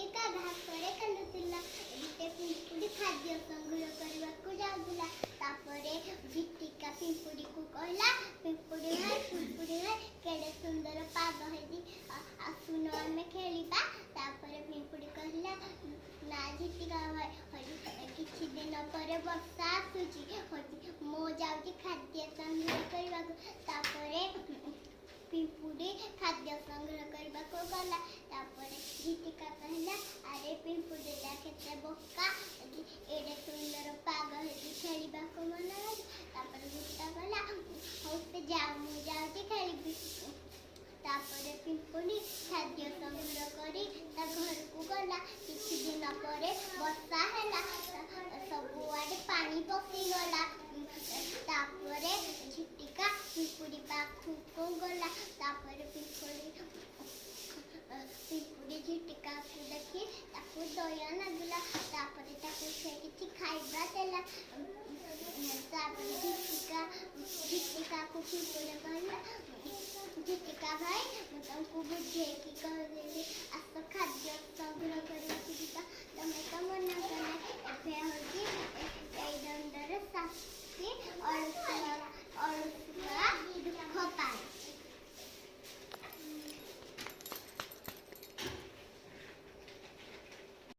ଝିଟିକା ଘାସରେ ଖେଳୁଥିଲା। ଗୋଟେ ପିମ୍ପୁଡ଼ି ଖାଦ୍ୟ ସଂଗ୍ରହ କରିବାକୁ ଯାଉଥିଲା। ତାପରେ ଝିଟିକା ପିମ୍ପୁଡ଼ିକୁ କହିଲା, ପିମ୍ପୁଡ଼ି ଭାଇ କେଡ଼େ ସୁନ୍ଦର ପାଗ ହେଇଛି, ଆସୁନ ଆମେ ଖେଳିବା। ତାପରେ ପିମ୍ପୁଡ଼ି କହିଲା, ନା ଝିଟିକା ଭାଇ କିଛି ଦିନ ପରେ ବର୍ଷା ଆସୁଛି, ମୁଁ ଯାଉଛି ଖାଦ୍ୟ ସଂଗ୍ରହ କରିବାକୁ। ତାପରେ ପିମ୍ପୁଡ଼ି ଖାଦ୍ୟ ସଂଗ୍ରହ କରିବାକୁ ଗଲା। ତାପରେ ଝିଟିକା କହିଲା, ଆରେ ପିମ୍ପୁଡ଼ିଟା କେତେ ବୋକା, ଏଡ଼େ ସୁନ୍ଦର ପାଗ ହେଇଛି ଖେଳିବାକୁ ମନ ହେଉଛି। ତାପରେ ଝିଟିକା କହିଲା, ହଉ ସେ ଯାଉ, ମୁଁ ଯାଉଛି ଖେଳିବି। ତାପରେ ପିମ୍ପୁଡ଼ି ଖାଦ୍ୟ ସଂଗ୍ରହ କରି ତା ଘରକୁ ଗଲା। କିଛି ଦିନ ପରେ ବର୍ଷା ହେଲା, ସବୁଆଡ଼େ ପାଣି ପଶିଗଲା। ତାପରେ ଝିଟିକା ପିମ୍ପୁଡ଼ି ପାଖକୁ ଗଲା। ତାପରେ ପିମ୍ପୁଡ଼ି ଝିଟିକାକୁ ଦେଖି ତାକୁ ଦୟା ଲାଗିଲା। ତାପରେ ତାକୁ ସେ କିଛି ଖାଇବା ଦେଲା। ତାପରେ ଝିଟିକାକୁ ପିମ୍ପୁଡ଼ି କହିଲା, ଝିଟିକା ଭାଇ ମୁଁ ତମକୁ ବୁଝେଇକି